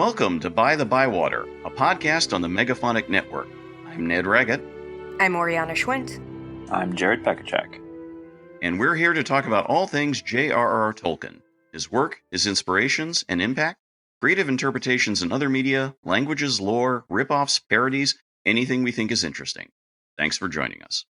Welcome to By-The-Bywater, a podcast on the Megaphonic Network. I'm Ned Raggett. I'm Oriana Schwint. I'm Jared Pekacek. And we're here to talk about all things J.R.R. Tolkien, his work, his inspirations and impact, creative interpretations in other media, languages, lore, rip-offs, parodies, anything we think is interesting. Thanks for joining us.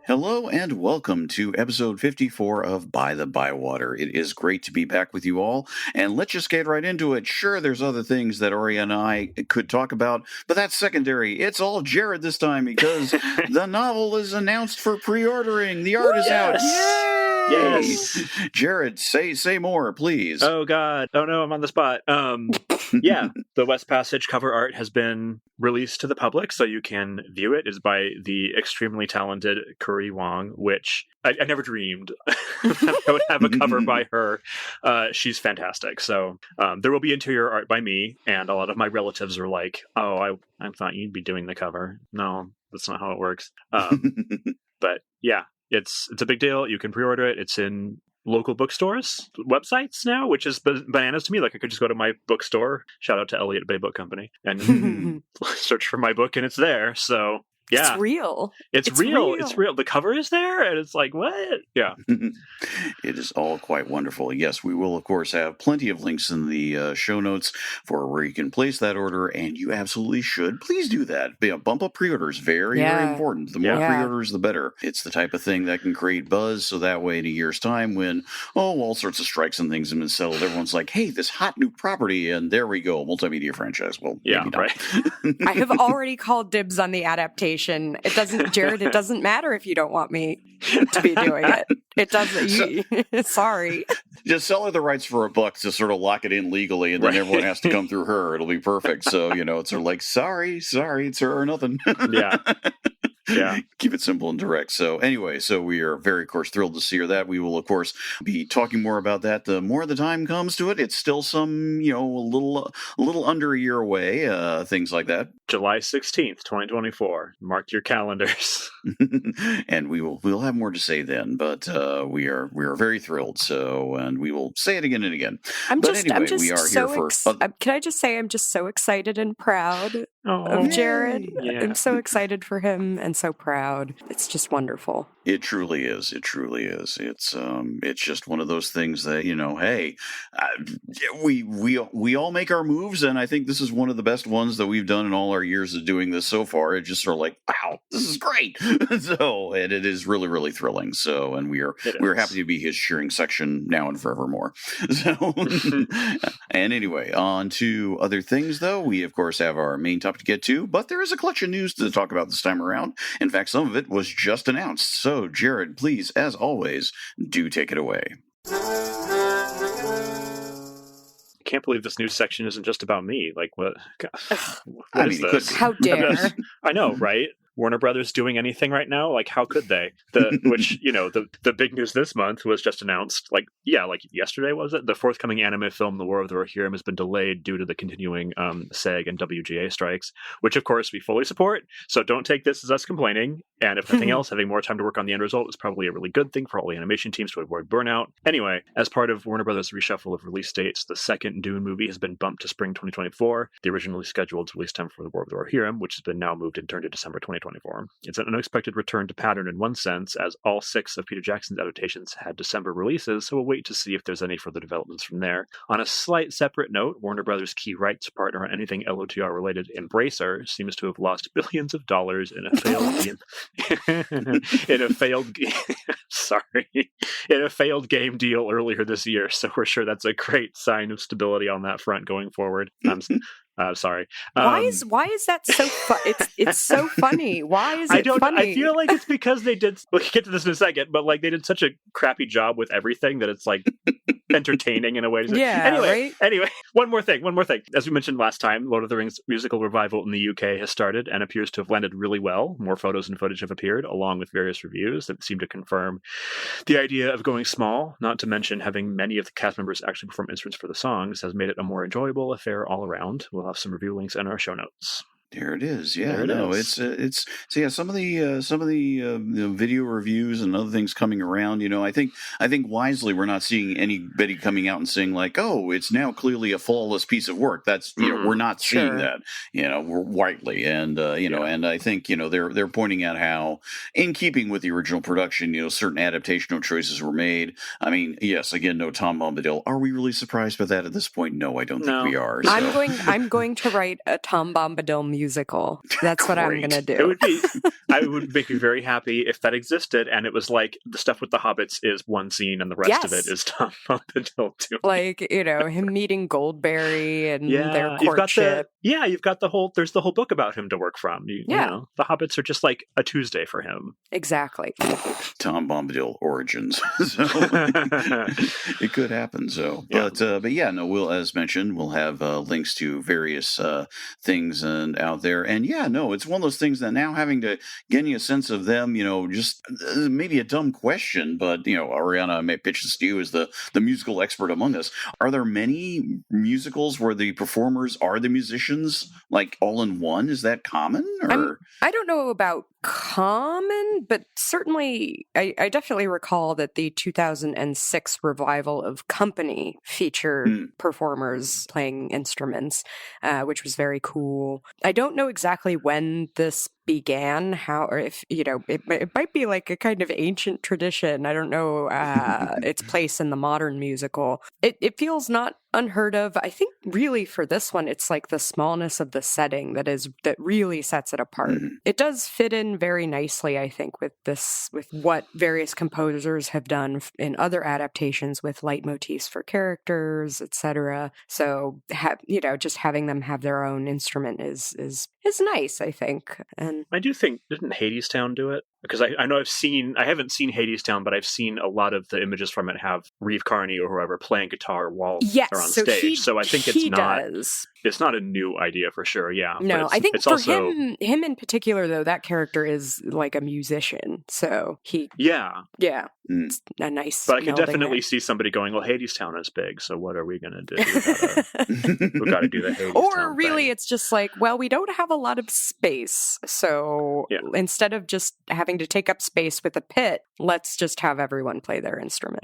Hello and welcome to episode 54 of By-The-Bywater. It is great to be back with you all, and let's just get right into it. Sure, there's other things that Oriana and I could talk about, but that's secondary. It's all Jared this time because the novel is announced for pre-ordering. The art is out. Yay! Yes. Jared, say more, please. Oh, God. Oh, no, I'm on the spot. Yeah, the West Passage cover art has been released to the public, so you can view it. It's by the extremely talented Curry Wong, which I never dreamed I would have a cover by her. She's fantastic. So there will be interior art by me, and a lot of my relatives are like, oh, I thought you'd be doing the cover. No, that's not how it works. But yeah, it's a big deal. You can pre-order it. It's in local bookstores, websites now, which is bananas to me. Like, I could just go to my bookstore, shout out to Elliott Bay Book Company, and search for my book, and it's there. So yeah, it's real. It's real. It's real. The cover is there, and it's like, what? Yeah. It is all quite wonderful. Yes, we will, of course, have plenty of links in the show notes for where you can place that order, and you absolutely should. Please do that. Bump up pre-orders. Very important. The more pre-orders, the better. It's the type of thing that can create buzz, so that way in a year's time when, all sorts of strikes and things have been settled, everyone's like, hey, this hot new property, and there we go, multimedia franchise. Well, yeah, right. I have already called dibs on the adaptation. It doesn't, Jared, it doesn't matter if you don't want me to be doing it. It doesn't. Sorry. Just sell her the rights for $1 to sort of lock it in legally, and then everyone has to come through her. It'll be perfect. So, it's sort of like, sorry, it's her or nothing. Yeah. Yeah. Keep it simple and direct. So anyway, we are very, of course, thrilled to see her that. We will, of course, be talking more about that the more the time comes to it. It's still some, a little under a year away, things like that. July 16th, 2024. Mark your calendars. And we'll have more to say then, but we are very thrilled. So, and we will say it again and again. We are so here for. Can I just say I'm just so excited and proud of Jared. Yeah. I'm so excited for him and so proud. It's just wonderful. It truly is. It truly is. It's just one of those things that, hey, we all make our moves, and I think this is one of the best ones that we've done in all our years of doing this so far. It just sort of like, wow, this is great. And it is really, really thrilling. So, and we're happy to be his cheering section now and forevermore. So, and anyway, on to other things though. We of course have our main topic to get to, but there is a collection of news to talk about this time around. In fact, some of it was just announced. So, Jared, please, as always, do take it away. Can't believe this news section isn't just about me. Like, what is this? How dare. I know, right? Warner Brothers doing anything right now? Like, how could they? The big news this month was just announced, like yesterday, was it? The forthcoming anime film, The War of the Rohirrim, has been delayed due to the continuing SAG and WGA strikes, which, of course, we fully support. So don't take this as us complaining. And if nothing else, having more time to work on the end result is probably a really good thing for all the animation teams to avoid burnout. Anyway, as part of Warner Brothers' reshuffle of release dates, the second Dune movie has been bumped to spring 2024. The originally scheduled release time for The War of the Rohirrim, which has been now moved and turned to December 2024. It's an unexpected return to pattern in one sense, as all 6 of Peter Jackson's adaptations had December releases, so we'll wait to see if there's any further developments from there. On a slight separate note, Warner Brothers' key rights partner on anything LOTR-related, Embracer, seems to have lost billions of dollars in a failed game. in a failed game deal earlier this year, so we're sure that's a great sign of stability on that front going forward. Sorry. Why is that so it's so funny? Why is it funny? I feel like it's because they did, we'll get to this in a second, but like they did such a crappy job with everything that it's like entertaining in a way. Yeah, Anyway, one more thing. As we mentioned last time, Lord of the Rings musical revival in the UK has started and appears to have landed really well. More photos and footage have appeared, along with various reviews that seem to confirm the idea of going small, not to mention having many of the cast members actually perform instruments for the songs, has made it a more enjoyable affair all around. We'll have some review links in our show notes. There it is. Yeah, it's so yeah. Some of the video reviews and other things coming around. I think wisely we're not seeing anybody coming out and saying like, oh, it's now clearly a flawless piece of work. That's we're not seeing that. We're widely, and and I think they're pointing out how, in keeping with the original production, certain adaptational choices were made. I mean, yes, again, no Tom Bombadil. Are we really surprised by that at this point? No, I don't think we are. So. I'm going to write a Tom Bombadil musical. That's what I'm going to do. I would make me very happy if that existed, and it was like the stuff with the hobbits is one scene, and the rest of it is Tom Bombadil too. Like him meeting Goldberry and their courtship. You've got there's the whole book about him to work from. You know, the hobbits are just like a Tuesday for him. Exactly. Tom Bombadil origins. So it could happen. So, but we'll, as mentioned, we'll have links to various things and out there. And it's one of those things that now having to get you a sense of them, just maybe a dumb question, but Oriana, I may pitch this to you as the musical expert among us. Are there many musicals where the performers are the musicians, like all in one? Is that common? Or I don't know about common, but certainly I definitely recall that the 2006 revival of Company featured performers playing instruments, which was very cool. I don't know exactly when this began, how, or if, it might be like a kind of ancient tradition. I don't know its place in the modern musical. It feels not unheard of. I think really for this one, it's like the smallness of the setting that really sets it apart. It does fit in very nicely, I think, with what various composers have done in other adaptations with leitmotifs for characters, etc. So, just having them have their own instrument is nice, I think. And I do think, didn't Hadestown do it? Because I know I haven't seen Hadestown, but I've seen a lot of the images from it have Reeve Carney or whoever playing guitar while they're on stage. So I think it's not a new idea for sure. Yeah. No, I think for him in particular, though, that character is like a musician. So he. Yeah. Yeah. It's a nice. But I can definitely see somebody going, well, Hadestown is big. So what are we going to do? We've got to do the Hadestown Or really, it's just like, well, we don't have a lot of space. So instead of just having to take up space with a pit, let's just have everyone play their instrument,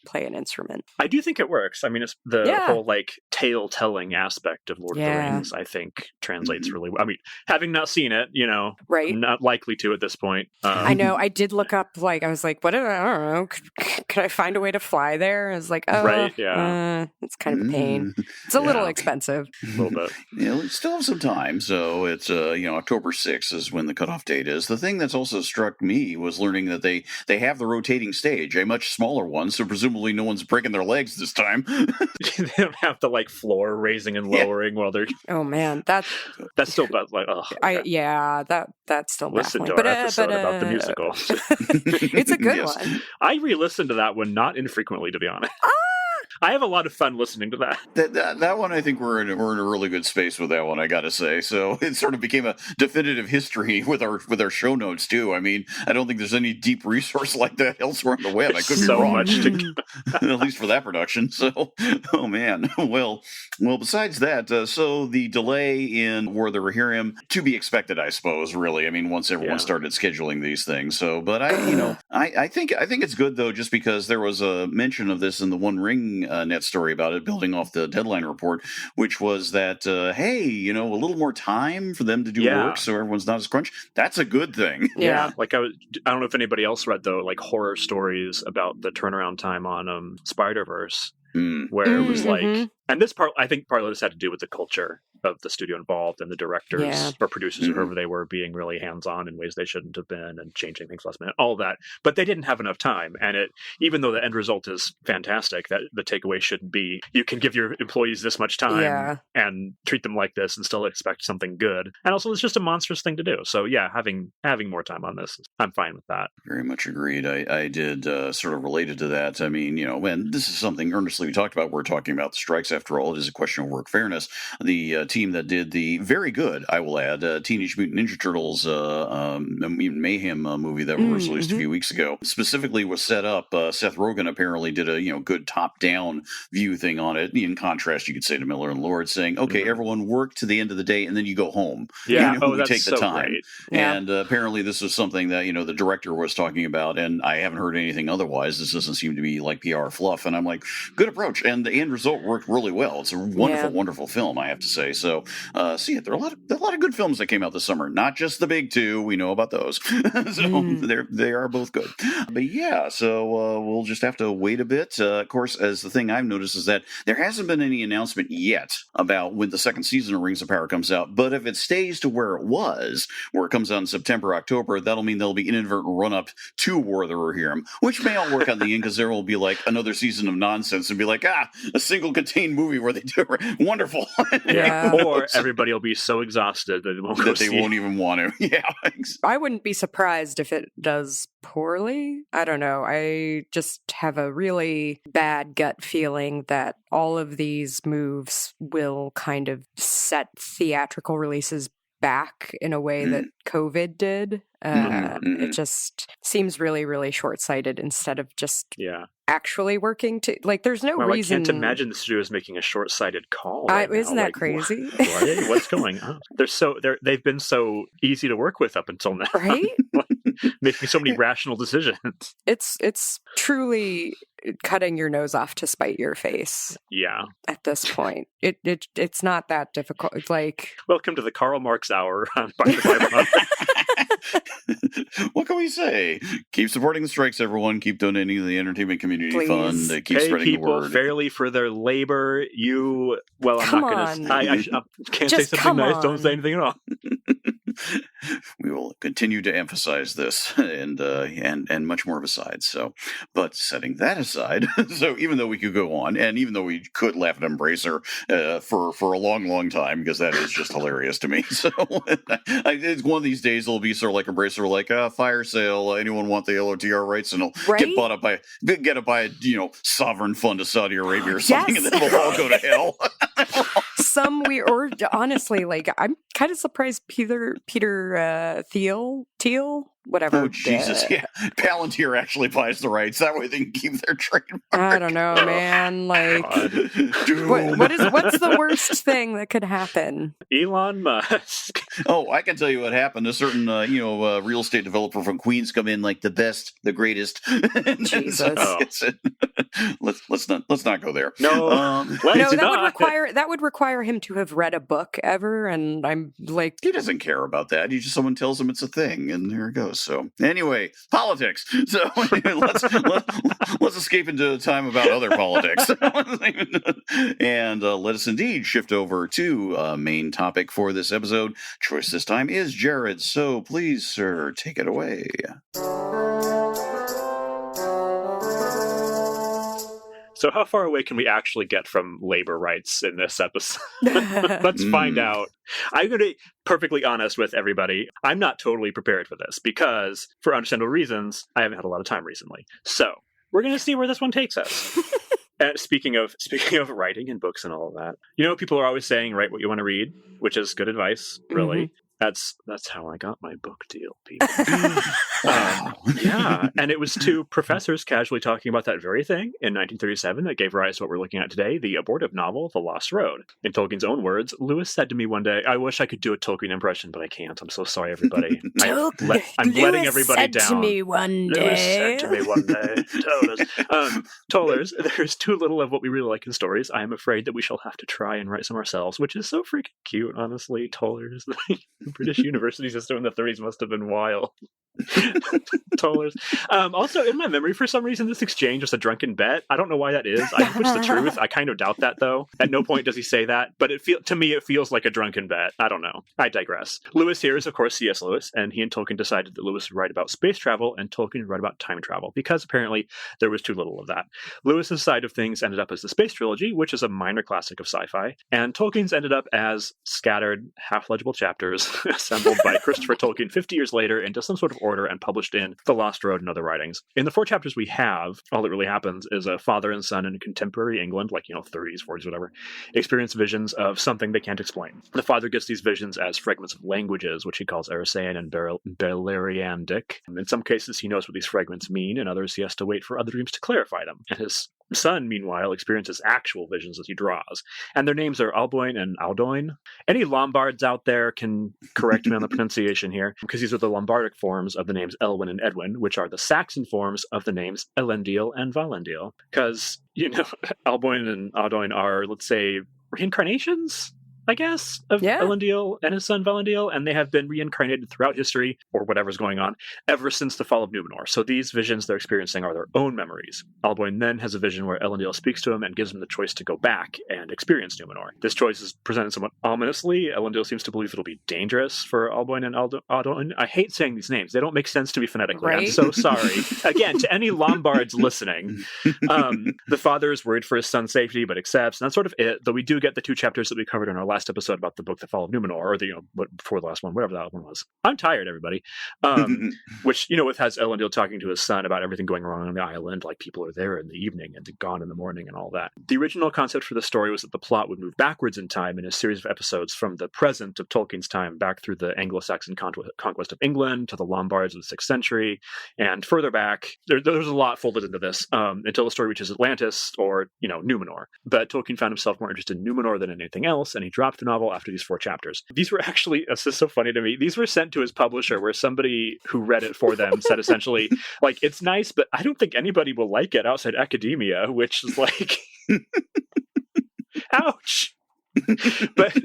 play an instrument. I do think it works. I mean, it's the whole like tale telling aspect of Lord of the Rings, I think translates really well. I mean, having not seen it, right? Not likely to at this point. I know. I did look up, I was like, I don't know. Could I find a way to fly there? I was like, it's kind of a pain. It's a little expensive. A little bit. We still have some time. So it's, October 6th is when the cutoff date is. The thing that's also struck me was learning that they have the rotating stage, a much smaller one. So presumably no one's breaking their legs this time. They don't have to like floor raising and lowering while they're. Oh man, that's still about like. Oh, that's still listen baffling. To our episode about the musical. It's a good one. I re-listened to that one not infrequently, to be honest. I have a lot of fun listening to that. That one, I think we're in a really good space with that one, I gotta say. So it sort of became a definitive history with our show notes too. I mean, I don't think there's any deep resource like that elsewhere on the web. I could be wrong. Much to at least for that production. So, oh man. Well. Besides that, so the delay in War of the Rohirrim, to be expected, I suppose. Really, I mean, once everyone started scheduling these things. So, but I think it's good though, just because there was a mention of this in the One Ring net story about it, building off the deadline report, which was that a little more time for them to do work, so everyone's not as crunched. That's a good thing. Yeah, like I don't know if anybody else read though, like horror stories about the turnaround time on Spider-Verse. Where it was like, and this part, I think partly this had to do with the culture of the studio involved and the directors or producers or whoever they were being really hands-on in ways they shouldn't have been and changing things last minute, all that. But they didn't have enough time. And even though the end result is fantastic, that the takeaway shouldn't be, you can give your employees this much time and treat them like this and still expect something good. And also it's just a monstrous thing to do. So having more time on this, I'm fine with that. Very much agreed. I did sort of related to that. I mean, when this is something earnestly we talked about, we're talking about the strikes after all. It is a question of work fairness. The team that did the very good, I will add, Teenage Mutant Ninja Turtles Mayhem movie that was released a few weeks ago, specifically was set up. Seth Rogen apparently did a good top-down view thing on it. In contrast, you could say to Miller and Lord, saying, "Okay, everyone work to the end of the day, and then you go home. Yeah, we that's take the so time." great. And apparently, this was something that the director was talking about, and I haven't heard anything otherwise. This doesn't seem to be like PR fluff, and I'm like, good approach, and the end result worked really well. It's a wonderful, wonderful film, I have to say. So, see it. There are a lot of good films that came out this summer, not just the big two. We know about those, so they are both good. But yeah, so we'll just have to wait a bit. Of course, as the thing I've noticed is that there hasn't been any announcement yet about when the second season of Rings of Power comes out. But if it stays to where it was, where it comes out in September, October, that'll mean there'll be inadvertent run-up to War of the Rohirrim, which may all work out in the end, because there will be like another season of nonsense and be like, a single contained movie where they do it. Wonderful. Yeah. Or everybody will be so exhausted that they won't even want to. Yeah. I wouldn't be surprised if it does poorly. I don't know. I just have a really bad gut feeling that all of these moves will kind of set theatrical releases back in a way that COVID did. It just seems really, really short-sighted instead of just actually working to, like, there's no reason. I can't imagine the studio is making a short-sighted call. Isn't that crazy? What's going on? They've been so easy to work with up until now, right? Making so many rational decisions. It's truly cutting your nose off to spite your face. Yeah. At this point, it's not that difficult. It's like, welcome to the Karl Marx hour on By-The-Bywater. What can we say? Keep supporting the strikes, everyone. Keep donating to the entertainment community fund. Keep pay spreading the word. People fairly for their labor. I'm not going to. I can't Just say something nice. Don't say anything at all. We will continue to emphasize this and much more besides. So, but setting that aside, so even though we could go on, and even though we could laugh at Embracer for a long, long time, because that is just hilarious to me. So it's one of these days it'll be sort of like Embracer, like fire sale. Anyone want the LOTR rights, and it'll get bought up by sovereign fund of Saudi Arabia or something, and then we'll all go to hell. Honestly, like, I'm kind of surprised Peter Thiel, whatever. Oh, Jesus, yeah. Palantir actually buys the rights. That way they can keep their trademark. I don't know, man. Like, what's the worst thing that could happen? Elon Musk. Oh, I can tell you what happened. A certain, real estate developer from Queens come in like the best, the greatest. Jesus. Let's not go there. No, that would require him to have read a book ever, and I'm like, he doesn't care about that. Someone tells him it's a thing, and there it goes. So anyway, politics. So let's escape into a time about other politics, and let us indeed shift over to main topic for this episode. Choice this time is Jared. So please, sir, take it away. So how far away can we actually get from labor rights in this episode? Let's find out. I'm going to be perfectly honest with everybody. I'm not totally prepared for this because, for understandable reasons, I haven't had a lot of time recently. So we're going to see where this one takes us. And speaking of writing and books and all of that, people are always saying, write what you want to read, which is good advice, really. That's how I got my book deal, people. Yeah, and it was two professors casually talking about that very thing in 1937 that gave rise to what we're looking at today, the abortive novel, The Lost Road. In Tolkien's own words, Lewis said to me one day, I wish I could do a Tolkien impression, but I can't. I'm so sorry, everybody. I'm letting everybody down. Lewis said to me one day. Tollers, there's too little of what we really like in stories. I am afraid that we shall have to try and write some ourselves, which is so freaking cute, honestly. Tollers. The British university system in the 30s must have been wild. Tollers. Also, in my memory, for some reason, this exchange was a drunken bet. I don't know why that is. I hope it's the truth. I kind of doubt that, though. At no point does he say that, but to me, it feels like a drunken bet. I don't know. I digress. Lewis here is, of course, C.S. Lewis, and he and Tolkien decided that Lewis would write about space travel and Tolkien would write about time travel, because apparently there was too little of that. Lewis's side of things ended up as the Space Trilogy, which is a minor classic of sci-fi, and Tolkien's ended up as scattered, half-legible chapters assembled by Christopher Tolkien 50 years later into some sort of order and published in The Lost Road and Other Writings. In the 4 chapters we have, all that really happens is a father and son in contemporary England, like, 30s, 40s, whatever, experience visions of something they can't explain. The father gets these visions as fragments of languages, which he calls Arisaean and Beleriandic. In some cases, he knows what these fragments mean. In others, he has to wait for other dreams to clarify them. And his son, meanwhile, experiences actual visions as he draws. And their names are Alboin and Aldoin. Any Lombards out there can correct me on the pronunciation here, because these are the Lombardic forms of the names Elwyn and Edwin, which are the Saxon forms of the names Elendil and Valendil. Because, Alboin and Aldoin are, let's say, reincarnations, I guess, of Elendil and his son Valendil, and they have been reincarnated throughout history, or whatever's going on, ever since the Fall of Númenor. So these visions they're experiencing are their own memories. Alboin then has a vision where Elendil speaks to him and gives him the choice to go back and experience Númenor. This choice is presented somewhat ominously. Elendil seems to believe it'll be dangerous for Alboin and Aldoin. I hate saying these names. They don't make sense to me phonetically. Right? I'm so sorry. Again, to any Lombards listening, the father is worried for his son's safety, but accepts, and that's sort of it, though we do get the 2 chapters that we covered in our last episode about the book The Fall of Númenor, or before the last one, whatever that one was. I'm tired, everybody. Which, it has Elendil talking to his son about everything going wrong on the island, like people are there in the evening and gone in the morning and all that. The original concept for the story was that the plot would move backwards in time in a series of episodes from the present of Tolkien's time back through the Anglo-Saxon conquest of England to the Lombards of the 6th century, and further back. There's a lot folded into this until the story reaches Atlantis or, Númenor. But Tolkien found himself more interested in Númenor than anything else, and he dropped the novel after these 4 chapters. These were actually, this is so funny to me, these were sent to his publisher where somebody who read it for them said essentially, like, it's nice, but I don't think anybody will like it outside academia, which is like, ouch. But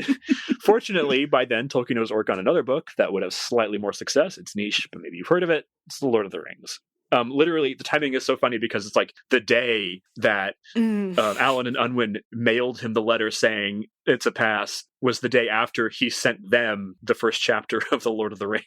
fortunately, by then, Tolkien was working on another book that would have slightly more success. It's niche, but maybe you've heard of it. It's The Lord of the Rings. Literally, the timing is so funny because it's like the day that Alan and Unwin mailed him the letter saying it's a pass was the day after he sent them the first chapter of The Lord of the Rings.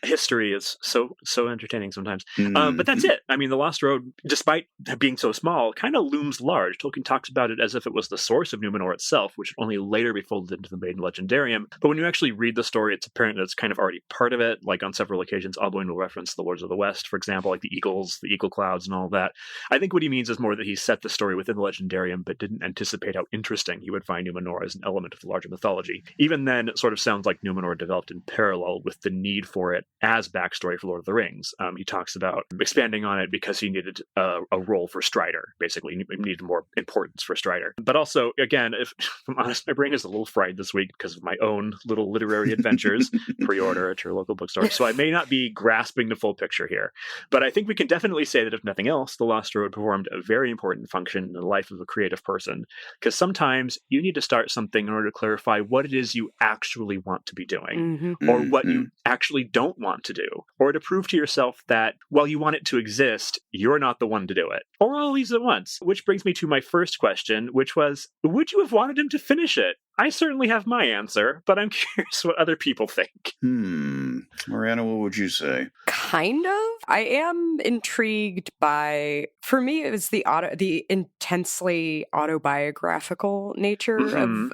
History is so entertaining sometimes. But that's it. I mean, The Lost Road, despite being so small, kind of looms large. Tolkien talks about it as if it was the source of Númenor itself, which would only later be folded into the main legendarium. But when you actually read the story, it's apparent that it's kind of already part of it. Like on several occasions, Alboin will reference the Lords of the West, for example, like the eagles, the eagle clouds, and all that. I think what he means is more that he set the story within the legendarium, but didn't anticipate how interesting he would find Númenor as an element of the larger mythology. Even then, it sort of sounds like Númenor developed in parallel with the need for it as backstory for Lord of the Rings. He talks about expanding on it because he needed a role for Strider. Basically, he needed more importance for Strider. But also, again, if I'm honest, my brain is a little fried this week because of my own little literary adventures. Pre-order at your local bookstore. So I may not be grasping the full picture here. But I think we can definitely say that if nothing else, The Lost Road performed a very important function in the life of a creative person. Because sometimes you need to start something in order to clarify what it is you actually want to be doing, or what you actually don't want to do, or to prove to yourself that while you want it to exist, you're not the one to do it, or all these at once. Which brings me to my first question, which was, would you have wanted him to finish it? I certainly have my answer, but I'm curious what other people think. Mariana, what would you say? Kind of. I am intrigued by, for me, it was the intensely autobiographical nature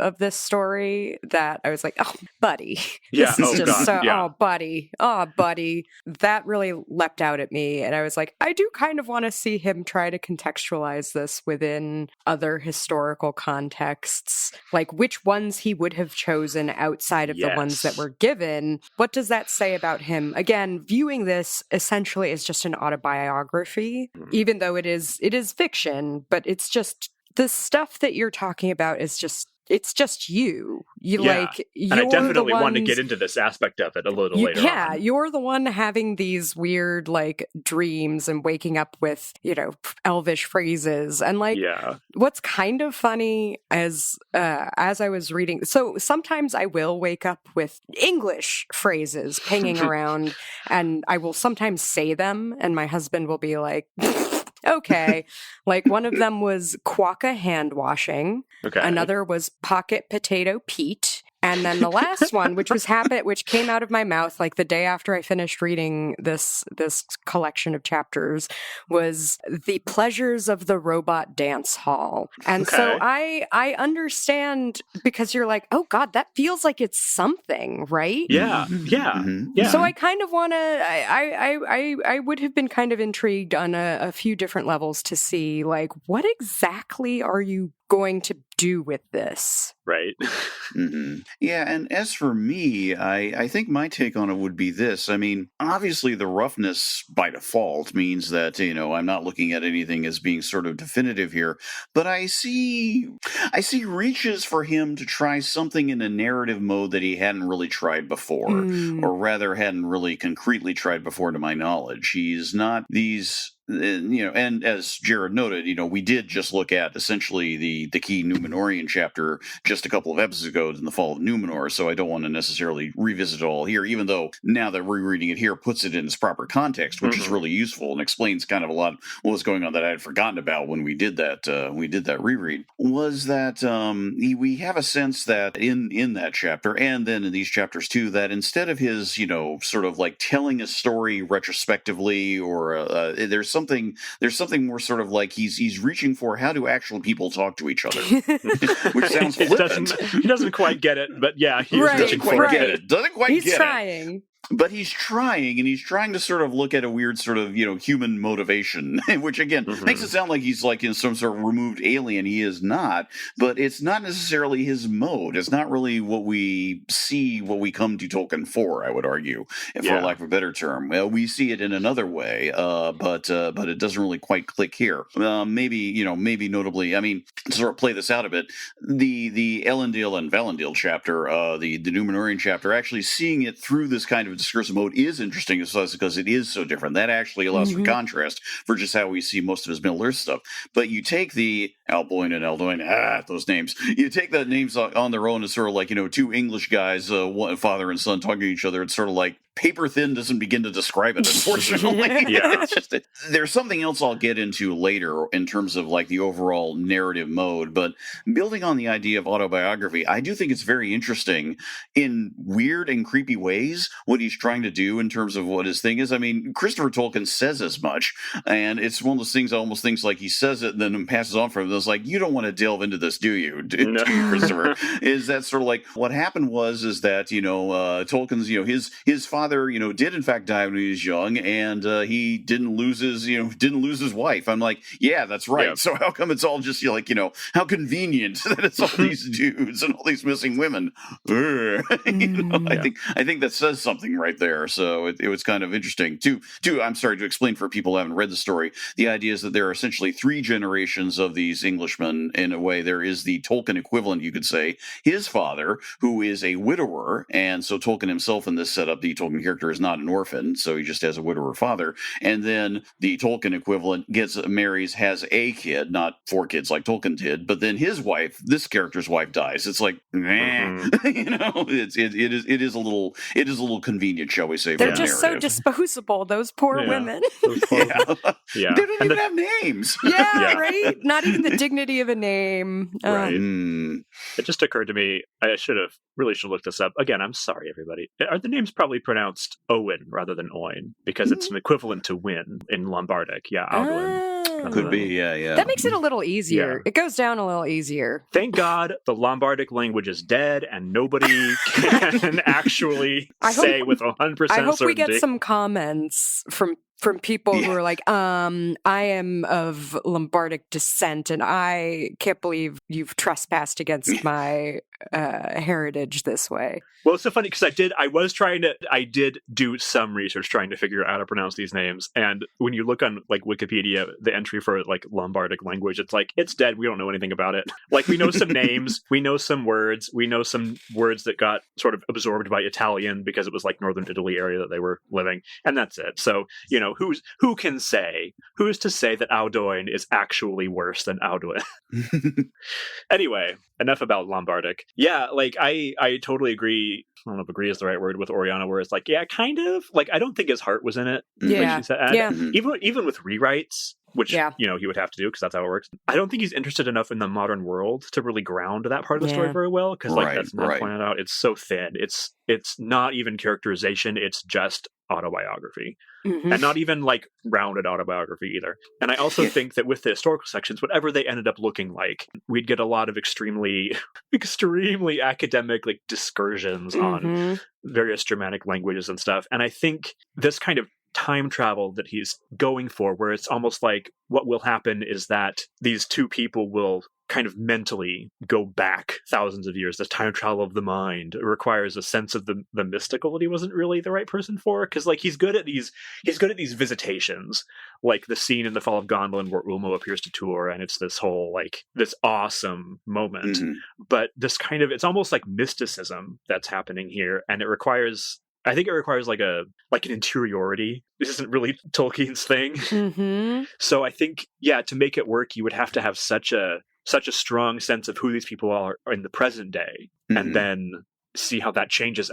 of this story that I was like, oh, buddy. Yeah, this is oh, buddy. That really leapt out at me. And I was like, I do kind of want to see him try to contextualize this within other historical contexts. Like, which ones he would have chosen outside of the ones that were given. What does that say about him? Again, viewing this essentially as just an autobiography, even though it is fiction, but it's just the stuff that you're talking about is just, it's just you. Like, and I definitely want to get into this aspect of it a little later on. Yeah, you're the one having these weird, like, dreams and waking up with, elvish phrases. And, like, what's kind of funny as I was reading, so sometimes I will wake up with English phrases pinging around, and I will sometimes say them, and my husband will be like... Okay. Like, one of them was quokka hand washing. Okay. Another was pocket potato Pete. And And then the last one, which came out of my mouth like the day after I finished reading this collection of chapters, was The Pleasures of the Robot Dance Hall. And so I understand, because you're like, oh God, that feels like it's something, right? Yeah. So I kind of want to, I would have been kind of intrigued on a few different levels to see, like, what exactly are you going to do with this? Right. Yeah, and as for me, I think my take on it would be this. I mean, obviously the roughness by default means that, I'm not looking at anything as being sort of definitive here, but I see reaches for him to try something in a narrative mode that he hadn't really tried before, or rather hadn't really concretely tried before to my knowledge. He's not these... and as Jared noted, we did just look at essentially the key Númenorean chapter just a couple of episodes ago in the Fall of Númenor, so I don't want to necessarily revisit it all here, even though now that rereading it here puts it in its proper context, which is really useful and explains kind of a lot of what was going on that I had forgotten about when we did that reread, was that we have a sense that in that chapter, and then in these chapters too, that instead of his, sort of like telling a story retrospectively, or there's something more sort of like he's reaching for how do actual people talk to each other, which sounds flippant. He doesn't quite get it, but yeah, he's doesn't quite get it. Doesn't quite get it. He's trying. But he's trying, and he's trying to sort of look at a weird sort of, human motivation, which again makes it sound like he's like in some sort of removed alien. He is not, but it's not necessarily his mode. It's not really what we see, what we come to Tolkien for, I would argue, for lack of a better term. Well, we see it in another way, but it doesn't really quite click here. Maybe notably, I mean, to sort of play this out a bit, the Elendil and Valandil chapter, the Númenorean chapter, actually seeing it through this kind of discursive mode is interesting because it is so different. That actually allows for contrast for just how we see most of his Middle Earth stuff. But you take the Alboin and Eldoin, those names, you take the names on their own as sort of like, two English guys, father and son talking to each other. It's sort of like paper thin doesn't begin to describe it, unfortunately. It's just there's something else I'll get into later in terms of like the overall narrative mode, but building on the idea of autobiography, I do think it's very interesting in weird and creepy ways what he's trying to do in terms of what his thing is. I mean, Christopher Tolkien says as much, and it's one of those things, almost things like he says it and then passes on from it. It's like, you don't want to delve into this, do you? Do you, Christopher? Is that sort of like what happened is that, Tolkien's, his father, did in fact die when he was young, and he didn't lose his wife. I'm like, yeah, that's right. Yep. So how come it's all just how convenient that it's all these dudes and all these missing women? I think that says something right there. So it was kind of interesting too. I'm sorry to explain for people who haven't read the story. The idea is that there are essentially 3 generations of these Englishmen. In a way, there is the Tolkien equivalent, you could say, his father, who is a widower, and so Tolkien himself in this setup, the Tolkien character is not an orphan, so he just has a widower father. And then the Tolkien equivalent marries, has a kid, not 4 kids like Tolkien did, but then his wife, this character's wife, dies. It's like, it is a little convenient, shall we say? They're just so disposable, those poor women. They don't even have names. Right? Not even the dignity of a name. Right. It just occurred to me, I should have looked this up. Again, I'm sorry, everybody. Are the names probably pronounced Owen rather than Oin? Because it's an equivalent to win in Lombardic. Yeah, Audwin. Could be, yeah. That makes it a little easier. It goes down a little easier. Thank God the Lombardic language is dead and nobody can actually say with 100% certainty. I hope we get some comments from people who are like, I am of Lombardic descent and I can't believe you've trespassed against my heritage this way. Well, it's so funny because I did do some research trying to figure out how to pronounce these names. And when you look on like Wikipedia, the entry for like Lombardic language, it's like, it's dead. We don't know anything about it. Like we know some names, we know some words that got sort of absorbed by Italian because it was like Northern Italy area that they were living. And that's it. So, who's to say that Aldoin is actually worse than Alduin? Anyway, enough about Lombardic. Yeah, like I totally agree. I don't know if agree is the right word with Oriana, where it's like, yeah, kind of. Like I don't think his heart was in it. Yeah. Even with rewrites, which, he would have to do because that's how it works. I don't think he's interested enough in the modern world to really ground that part of the story very well, because that's not pointed out. It's so thin. It's not even characterization. It's just autobiography, and not even like rounded autobiography either. And I also think that with the historical sections, whatever they ended up looking like, we'd get a lot of extremely academic like discursions on various Germanic languages and stuff. And I think this kind of time travel that he's going for, where it's almost like what will happen is that these two people will kind of mentally go back thousands of years. The time travel of the mind requires a sense of the mystical that he wasn't really the right person for, because like he's good at these visitations, like the scene in the Fall of Gondolin where Ulmo appears to Tuor, and it's this whole like this awesome moment. But this kind of, it's almost like mysticism that's happening here, and it requires like an interiority. This isn't really Tolkien's thing. So I think, to make it work, you would have to have such a strong sense of who these people are in the present day, and then see how that changes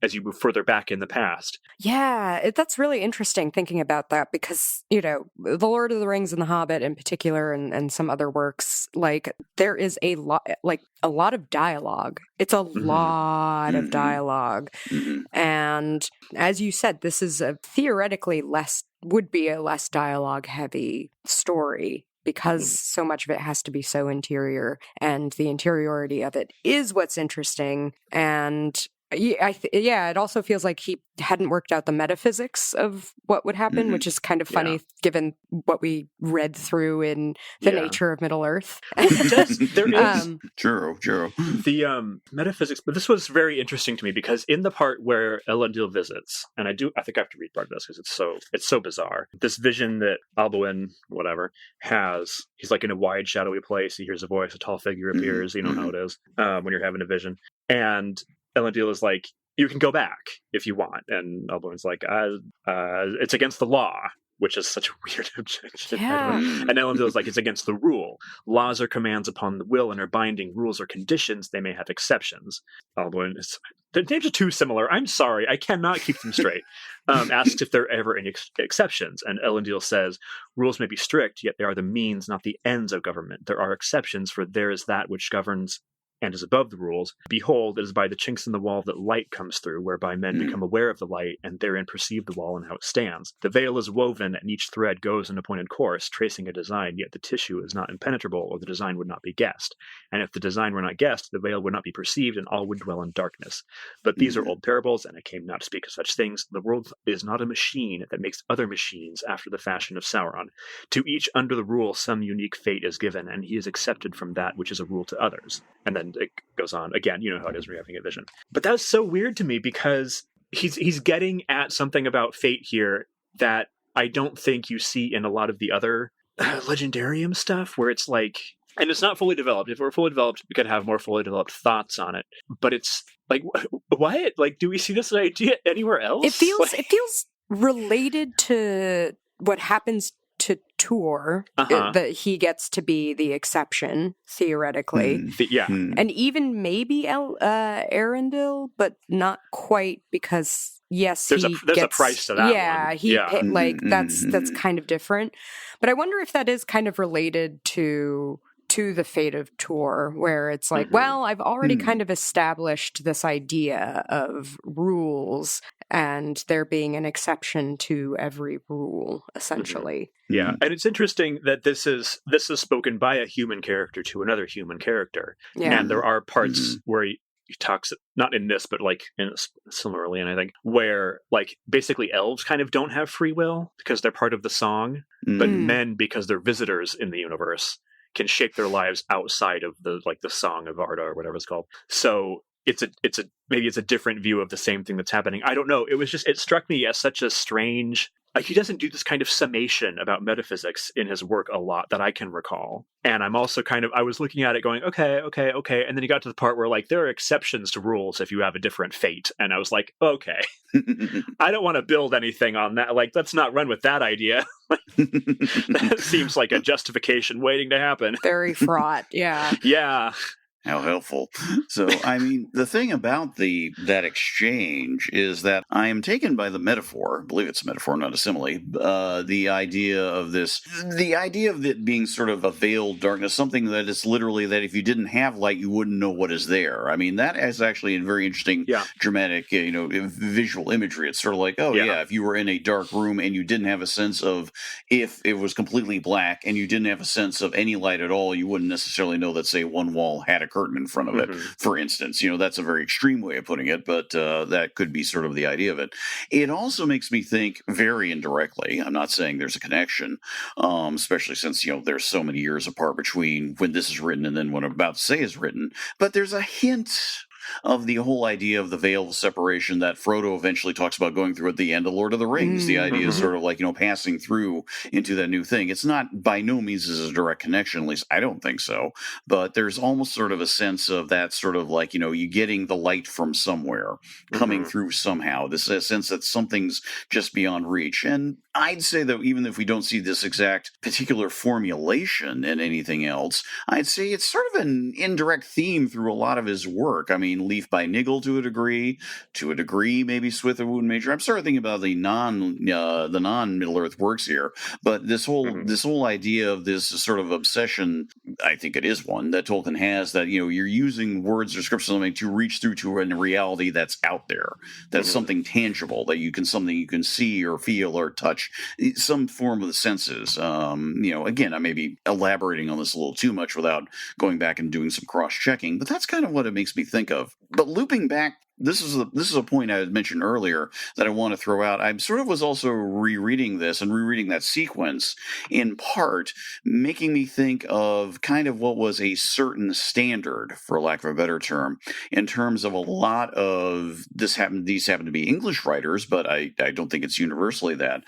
as you move further back in the past. Yeah, that's really interesting thinking about that, because, The Lord of the Rings and The Hobbit in particular, and some other works, like there is a lot of dialogue. It's a lot of dialogue. And as you said, this is theoretically would be a less dialogue heavy story, because so much of it has to be so interior, and the interiority of it is what's interesting. And it also feels like he hadn't worked out the metaphysics of what would happen, which is kind of funny given what we read through in The Nature of Middle-earth. There is True. The metaphysics, but this was very interesting to me, because in the part where Elendil visits, and I think I have to read part of this because it's so bizarre. This vision that Alboin, whatever, has, he's like in a wide, shadowy place. He hears a voice, a tall figure appears. You know how it is when you're having a vision. And Elendil is like, you can go back if you want. And Alboin's like, it's against the law, which is such a weird objection. Yeah. And Elendil is like, it's against the rule. Laws are commands upon the will and are binding. Rules are conditions. They may have exceptions. Alboin is, their names are too similar. I'm sorry. I cannot keep them straight. Asks if there are ever any exceptions. And Elendil says, rules may be strict, yet they are the means, not the ends of government. There are exceptions, for there is that which governs and is above the rules. Behold, it is by the chinks in the wall that light comes through, whereby men become aware of the light, and therein perceive the wall and how it stands. The veil is woven, and each thread goes an appointed course, tracing a design, yet the tissue is not impenetrable, or the design would not be guessed. And if the design were not guessed, the veil would not be perceived, and all would dwell in darkness. But these are old parables, and I came not to speak of such things. The world is not a machine that makes other machines after the fashion of Sauron. To each under the rule some unique fate is given, and he is accepted from that which is a rule to others. And then it goes on again. You know how it is when you're having a vision. But that was so weird to me, because he's getting at something about fate here that I don't think you see in a lot of the other legendarium stuff, where it's like, and it's not fully developed. If it were fully developed, we could have more fully developed thoughts on it. But it's like, why? Like, do we see this idea anywhere else? It feels related to what happens to Tuor, that he gets to be the exception, theoretically. And even maybe Arendil, but not quite, because there's a price to that one. That's kind of different. But I wonder if that is kind of related to the fate of Tuor, where it's like, well, I've already kind of established this idea of rules, and there being an exception to every rule, essentially. Yeah, and it's interesting that this is spoken by a human character to another human character. Yeah. And there are parts where he talks, not in this, but like in Silmarillion, I think, where like basically elves kind of don't have free will because they're part of the song, but men, because they're visitors in the universe, can shape their lives outside of the song of Arda or whatever it's called. So maybe it's a different view of the same thing that's happening. I don't know. It struck me as such a strange, like, he doesn't do this kind of summation about metaphysics in his work a lot that I can recall. And I'm also I was looking at it going, okay. And then he got to the part where like, there are exceptions to rules if you have a different fate. And I was like, okay, I don't want to build anything on that. Like, let's not run with that idea. That seems like a justification waiting to happen. Very fraught. Yeah. Yeah. How helpful. So, I mean, the thing about that exchange is that I am taken by the metaphor, I believe it's a metaphor, not a simile, the idea of it being sort of a veiled darkness, something that is literally that if you didn't have light, you wouldn't know what is there. I mean, that is actually a very interesting, dramatic, visual imagery. It's sort of like, if you were in a dark room and you didn't have a sense of if it was completely black and you didn't have a sense of any light at all, you wouldn't necessarily know that, say, one wall had a curtain in front of it, for instance. That's a very extreme way of putting it, but that could be sort of the idea of it. It also makes me think very indirectly. I'm not saying there's a connection, especially since, there's so many years apart between when this is written and then what I'm about to say is written, but there's a hint of the whole idea of the veil of separation that Frodo eventually talks about going through at the end of Lord of the Rings. The idea is sort of like, passing through into that new thing. It's not by no means is a direct connection, at least I don't think so, but there's almost sort of a sense of that sort of like, you getting the light from somewhere, coming through somehow, this sense that something's just beyond reach. And I'd say that even if we don't see this exact particular formulation in anything else, I'd say it's sort of an indirect theme through a lot of his work. I mean, Leaf by Niggle to a degree, maybe Swith of Wound Major. I'm sort of thinking about the non Middle Earth works here, but this whole idea of this sort of obsession, I think it is one that Tolkien has, that you're using words or scripts or something to reach through to a reality that's out there, that's something tangible that you can see or feel or touch, some form of the senses. Again, I may be elaborating on this a little too much without going back and doing some cross-checking, but that's kind of what it makes me think of. But looping back, this is a point I had mentioned earlier that I want to throw out. I sort of was also rereading this and rereading that sequence, in part making me think of kind of what was a certain standard, for lack of a better term, in terms of a lot of these happen to be English writers, but I don't think it's universally that.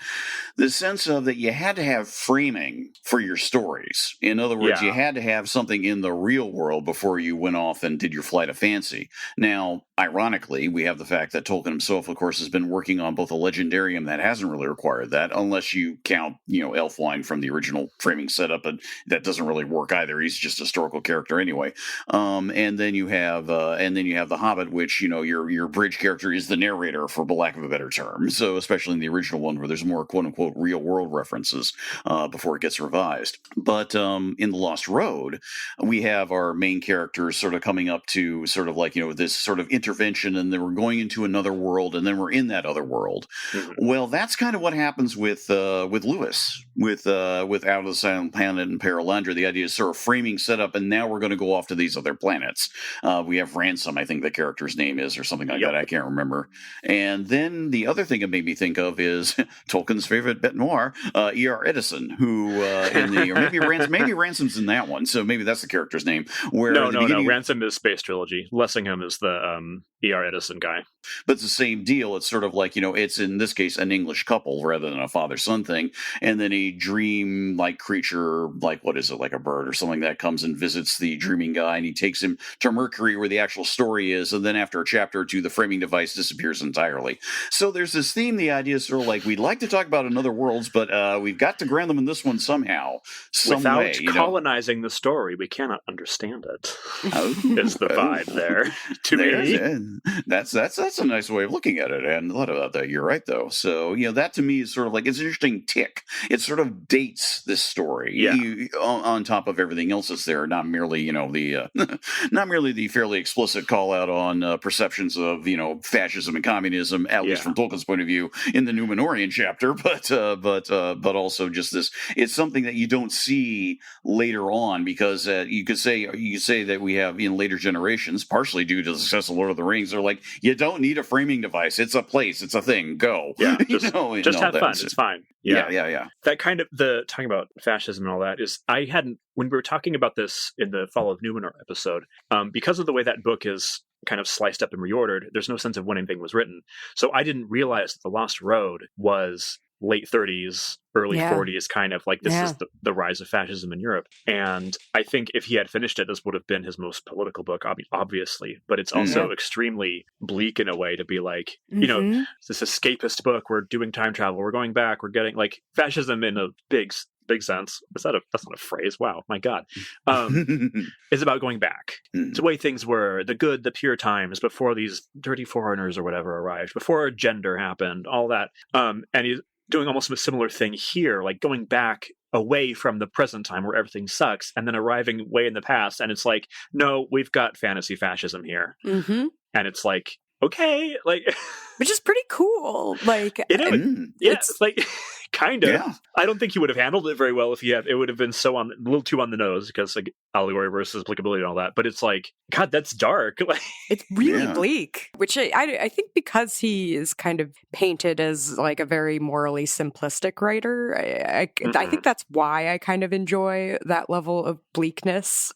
The sense of that you had to have framing for your stories. In other words, you had to have something in the real world before you went off and did your flight of fancy. Now, ironically, we have the fact that Tolkien himself, of course, has been working on both a legendarium that hasn't really required that, unless you count, Elfwine from the original framing setup, and that doesn't really work either. He's just a historical character anyway. And then you have the Hobbit, which your bridge character is the narrator, for lack of a better term. So especially in the original one, where there's more quote unquote real world references before it gets revised. But in the Lost Road, we have our main characters sort of coming up to sort of like this sort of intervention, and then we're going into another world, and then we're in that other world. Well, that's kind of what happens with Lewis, with Out of the Silent Planet and Paralandra. The idea is sort of framing setup, and now we're going to go off to these other planets. We have Ransom, I think the character's name is, or something like that. I can't remember. And then the other thing it made me think of is Tolkien's favorite bête noire, E.R. Edison, who maybe Ransom's in that one, so maybe that's the character's name. Where no. Ransom is Space Trilogy. Lessingham is the E.R. Edison guy. But it's the same deal. It's sort of like, it's in this case an English couple rather than a father-son thing. And then a dream-like creature, like what is it, like a bird or something, that comes and visits the dreaming guy, and he takes him to Mercury where the actual story is. And then after a chapter or two, the framing device disappears entirely. So there's this theme. The idea is sort of like, we'd like to talk about another worlds, but we've got to ground them in this one somehow, without colonizing the story, we cannot understand it. Is the vibe there to me? That's a nice way of looking at it, and a lot about that. You're right, though. So that to me is sort of like, it's an interesting tick. It sort of dates this story on top of everything else that's there. Not merely not merely the fairly explicit call out on perceptions of fascism and communism, at least from Tolkien's point of view, in the Númenorean chapter, but also just this. It's something that you don't see later on, because you could say that we have in later generations, partially due to the success of Lord of the Rings, they're like, you don't need a framing device. It's a place. It's a thing. Go. Yeah. Just have fun. It's fine. Yeah. That kind of talking about fascism and all that is, when we were talking about this in the Fall of Númenor episode, because of the way that book is kind of sliced up and reordered, there's no sense of when anything was written. So I didn't realize that The Lost Road was late 30s, early 40s, kind of like this is the rise of fascism in Europe. And I think if he had finished it, this would have been his most political book, obviously. But it's also extremely bleak in a way to be like, this escapist book. We're doing time travel. We're going back. We're getting like fascism in a big big sense. That's not a phrase. Wow, my God. Is about going back to the way things were, the good, the pure times before these dirty foreigners or whatever arrived, before gender happened, all that. And he's doing almost a similar thing here, like going back away from the present time where everything sucks and then arriving way in the past. And it's like, no, we've got fantasy fascism here. Mm-hmm. And it's like, okay, like, which is pretty cool. Like, it's like kind of. Yeah. I don't think he would have handled it very well if he had. It would have been a little too on the nose because like allegory versus applicability and all that. But it's like, God, that's dark. Like, it's really bleak. Which I think because he is kind of painted as like a very morally simplistic writer, I think that's why I kind of enjoy that level of bleakness.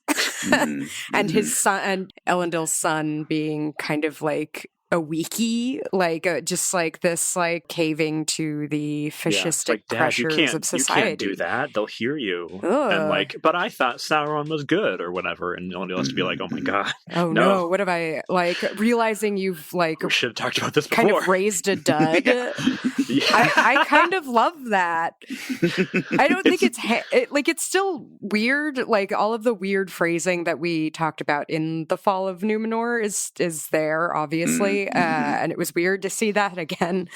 And his son, and Elendil's son, being kind of like a weakie, like just like this, like caving to the fascistic like, Dad, pressures of society. You can't do that; they'll hear you. And like, but I thought Sauron was good or whatever, and Elendil has to be like, "Oh my God, oh no, what have I like?" Realizing you've like we should have talked about this before. Kind of raised a dud. I kind of love that. I don't think it's still weird. Like all of the weird phrasing that we talked about in the Fall of Númenor is there, obviously. And it was weird to see that again.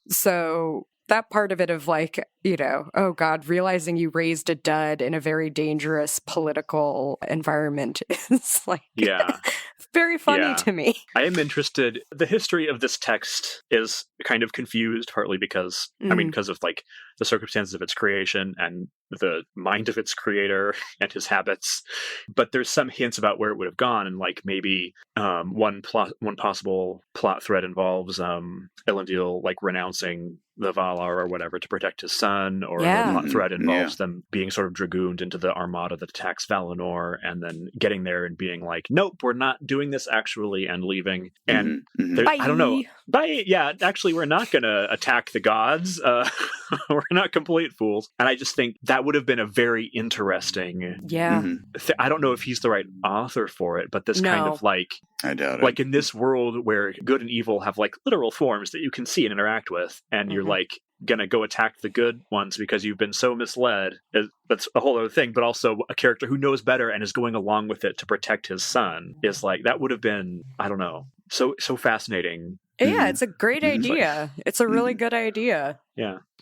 So that part of it of like, you know, oh God, realizing you raised a dud in a very dangerous political environment is like very funny to me. I am interested. The history of this text is kind of confused, partly because, because of like the circumstances of its creation and the mind of its creator and his habits. But there's some hints about where it would have gone. And like maybe one possible plot thread involves Elendil like renouncing the Valar or whatever to protect his son, or the plot thread involves them being sort of dragooned into the armada that attacks Valinor and then getting there and being like, nope, we're not doing this actually, and leaving. And I don't know. Actually, we're not going to attack the gods. We're not complete fools. And I just think that would have been a very interesting. I don't know if he's the right author for it, but this kind of like, I doubt it. Like in this world where good and evil have like literal forms that you can see and interact with, and you're like gonna go attack the good ones because you've been so misled. That's a whole other thing. But also a character who knows better and is going along with it to protect his son is like, that would have been, I don't know, so fascinating. Yeah, it's a great idea. It's a really good idea.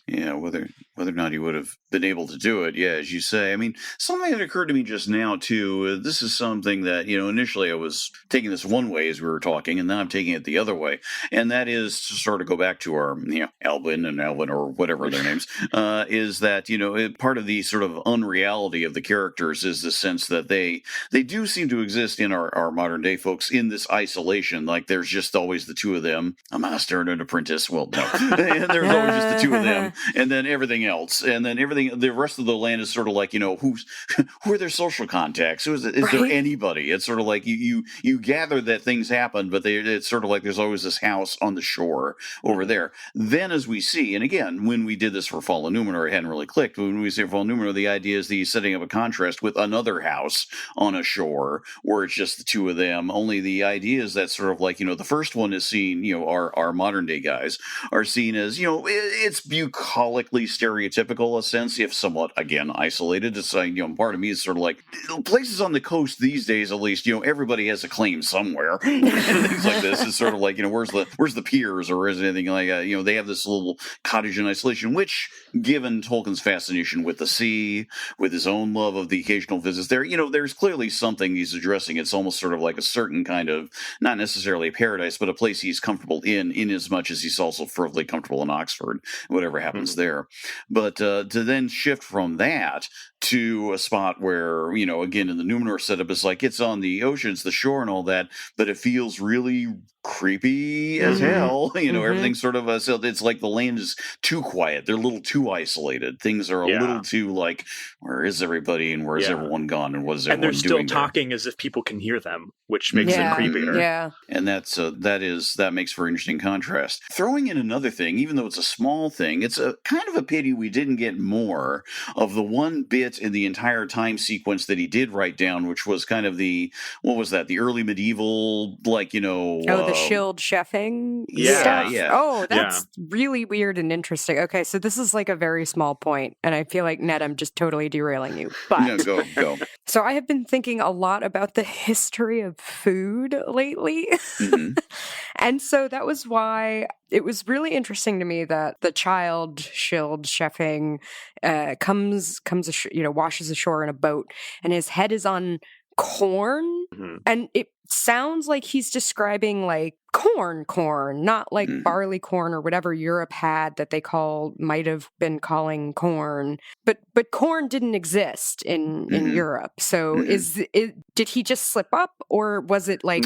Yeah, whether or not he would have been able to do it, as you say. I mean, something that occurred to me just now, too, this is something that, initially I was taking this one way as we were talking, and now I'm taking it the other way. And that is to sort of go back to our, Alvin and Alvin, or whatever their names, is that, part of the sort of unreality of the characters is the sense that they do seem to exist in our modern day folks in this isolation. Like, there's just always the two of them, a master and an apprentice. Well, no. And there's always just the two of them. And then everything else, and then the rest of the land is sort of like, who are their social contacts? Is there anybody? It's sort of like you gather that things happen, but it's sort of like there's always this house on the shore over there. Then, as we see, and again, when we did this for Fall of Númenor, it hadn't really clicked. But when we say Fall of Númenor, the idea is the setting up a contrast with another house on a shore where it's just the two of them. Only the idea is that sort of like, the first one is seen, our modern day guys are seen as, it's bucolically stereotypical, a sense, if somewhat, again, isolated. It's like, part of me is sort of like, places on the coast these days, at least, everybody has a claim somewhere. And things like this is sort of like, where's the piers, or is anything like that? They have this little cottage in isolation, which, given Tolkien's fascination with the sea, with his own love of the occasional visits there, there's clearly something he's addressing. It's almost sort of like a certain kind of, not necessarily a paradise, but a place he's comfortable in as much as he's also fervently comfortable in Oxford, whatever happens there. But to then shift from that to a spot where, again, in the Númenor setup, it's like it's on the ocean, it's the shore and all that, but it feels really creepy as hell. Everything's sort of so it's like the land is too quiet. They're a little too isolated. Things are a little too like, where is everybody and where is everyone gone and what is everyone doing? And they're still talking as if people can hear them, which makes it creepier. Yeah. And that makes for an interesting contrast. Throwing in another thing, even though it's a small thing, it's a kind of a pity we didn't get more of the one bit bit in the entire time sequence that he did write down, which was kind of the early medieval, like, the shield chefing stuff. Yeah. Oh, that's really weird and interesting. Okay, so this is like a very small point, and I feel like, Ned, I'm just totally derailing you. But no, go. So I have been thinking a lot about the history of food lately. Mm-hmm. And so that was why it was really interesting to me that the child shield chefing comes washes ashore in a boat, and his head is on corn. Mm-hmm. And it sounds like he's describing like corn, not like barley corn or whatever Europe had that they might have been calling corn. But corn didn't exist in Europe. So did he just slip up, or was it like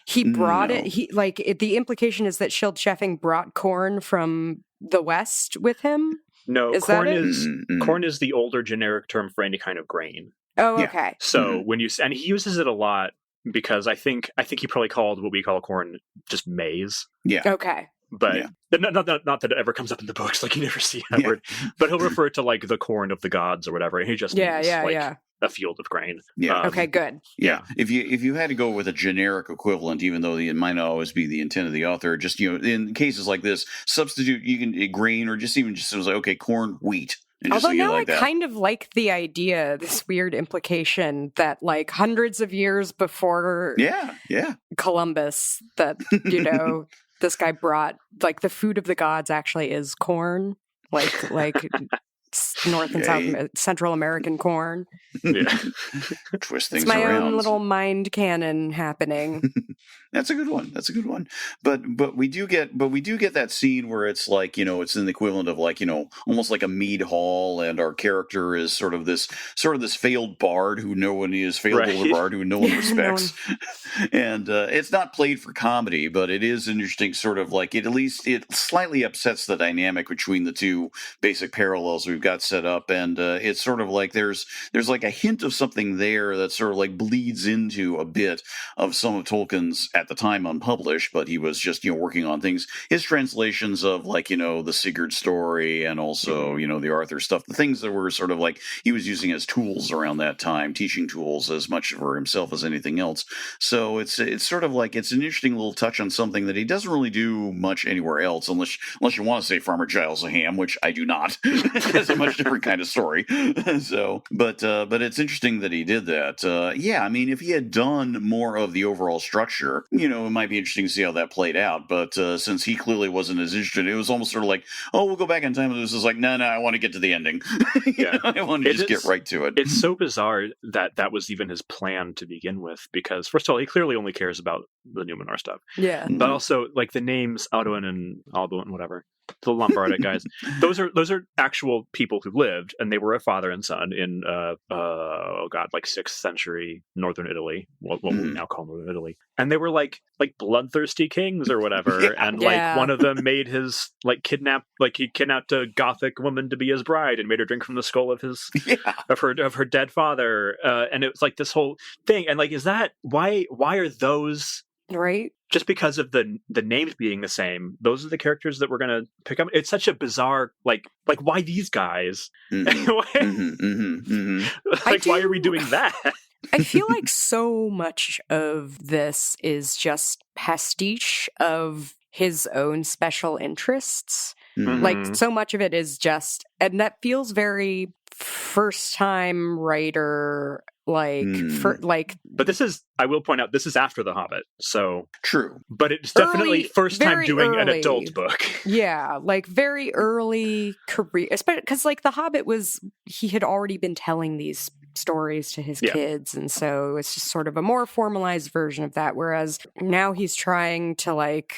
he brought it? The implication is that shield chefing brought corn from the West with him. No, corn is the older generic term for any kind of grain. Oh, okay. So and he uses it a lot because I think he probably called what we call corn just maize. Yeah. Okay. But not that it ever comes up in the books, like you never see that word. But he'll refer to like the corn of the gods or whatever, and he just means a field of grain. Yeah. Okay, good. Yeah. If you had to go with a generic equivalent, even though it might not always be the intent of the author, just in cases like this, substitute grain or just like, okay, corn, wheat. Although now I kind of like the idea, this weird implication that like hundreds of years before Columbus, that, this guy brought like the food of the gods actually is corn, like North and South Central American corn. Yeah. Twist things around. It's my around. own little mind canon happening. That's a good one. But we do get that scene where it's like, it's in the equivalent of like, almost like a mead hall, and our character is sort of this failed bard who no one is bard who no one respects. And it's not played for comedy, but it is an interesting sort of like it slightly upsets the dynamic between the two basic parallels we've got set up, and it's sort of like there's like a hint of something there that sort of like bleeds into a bit of some of Tolkien's at the time unpublished, but he was just working on things, his translations of like the Sigurd story, and also the Arthur stuff, the things that were sort of like he was using as tools around that time, teaching tools as much for himself as anything else. So it's sort of like it's an interesting little touch on something that he doesn't really do much anywhere else, unless you want to say Farmer Giles of Ham, which I do not. That's a much different kind of story. So, but it's interesting that he did that. I mean, if he had done more of the overall structure, it might be interesting to see how that played out. But since he clearly wasn't as interested, it was almost sort of like, oh, we'll go back in time. And this is like, no, I want to get to the ending. I want to just get right to it. It's so bizarre that was even his plan to begin with, because first of all, he clearly only cares about the Númenor stuff. Yeah. But also, like, the names Audouin and Alduin, whatever, the Lombardic guys, those are actual people who lived, and they were a father and son in like 6th century northern Italy, what we now call northern Italy, and they were like bloodthirsty kings or whatever. Like one of them made his he kidnapped a Gothic woman to be his bride and made her drink from the skull of his of her dead father, and it was like this whole thing. And like, is that why are those right? Just because of the names being the same, those are the characters that we're going to pick up. It's such a bizarre, like why these guys? Why are we doing that? I feel like so much of this is just pastiche of his own special interests. Mm-hmm. Like, so much of it is just, and that feels very first-time writer. But this is, I will point out, this is after The Hobbit, so true. But it's definitely first time doing an adult book. Yeah, like very early career, especially because like The Hobbit he had already been telling these stories to his kids, and so it's just sort of a more formalized version of that. Whereas now he's trying to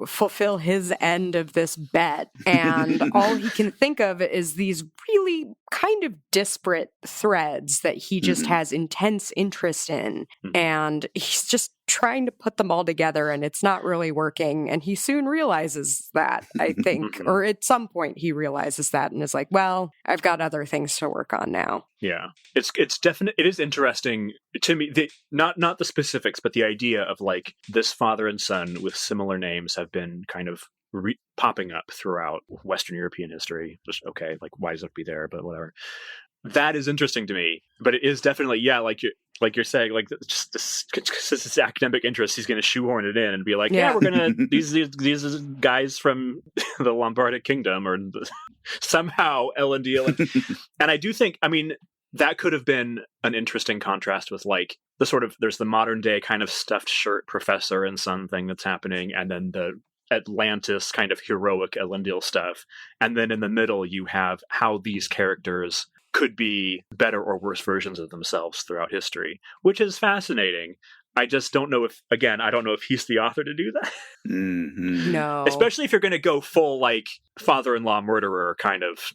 fulfill his end of this bet, and all he can think of is these really kind of disparate threads that he just has intense interest in, and he's just trying to put them all together, and it's not really working. And he soon realizes that, I think, or at some point he realizes that and is like, well, I've got other things to work on now. Yeah, it's definite. It is interesting to me, not the specifics, but the idea of like this father and son with similar names have been kind of popping up throughout Western European history. Just okay, like why does it be there? But whatever. that is interesting to me. But it is definitely, like you're saying, like just this academic interest, he's going to shoehorn it in and be like, we're going to these guys from the Lombardic Kingdom or somehow Elendil, and I do think, I mean, that could have been an interesting contrast with like the sort of, there's the modern day kind of stuffed shirt professor and son thing that's happening, and then the Atlantis kind of heroic Elendil stuff, and then in the middle you have how these characters could be better or worse versions of themselves throughout history, which is fascinating. I just don't know if he's the author to do that. Mm-hmm. No. Especially if you're going to go full, like, father-in-law murderer kind of,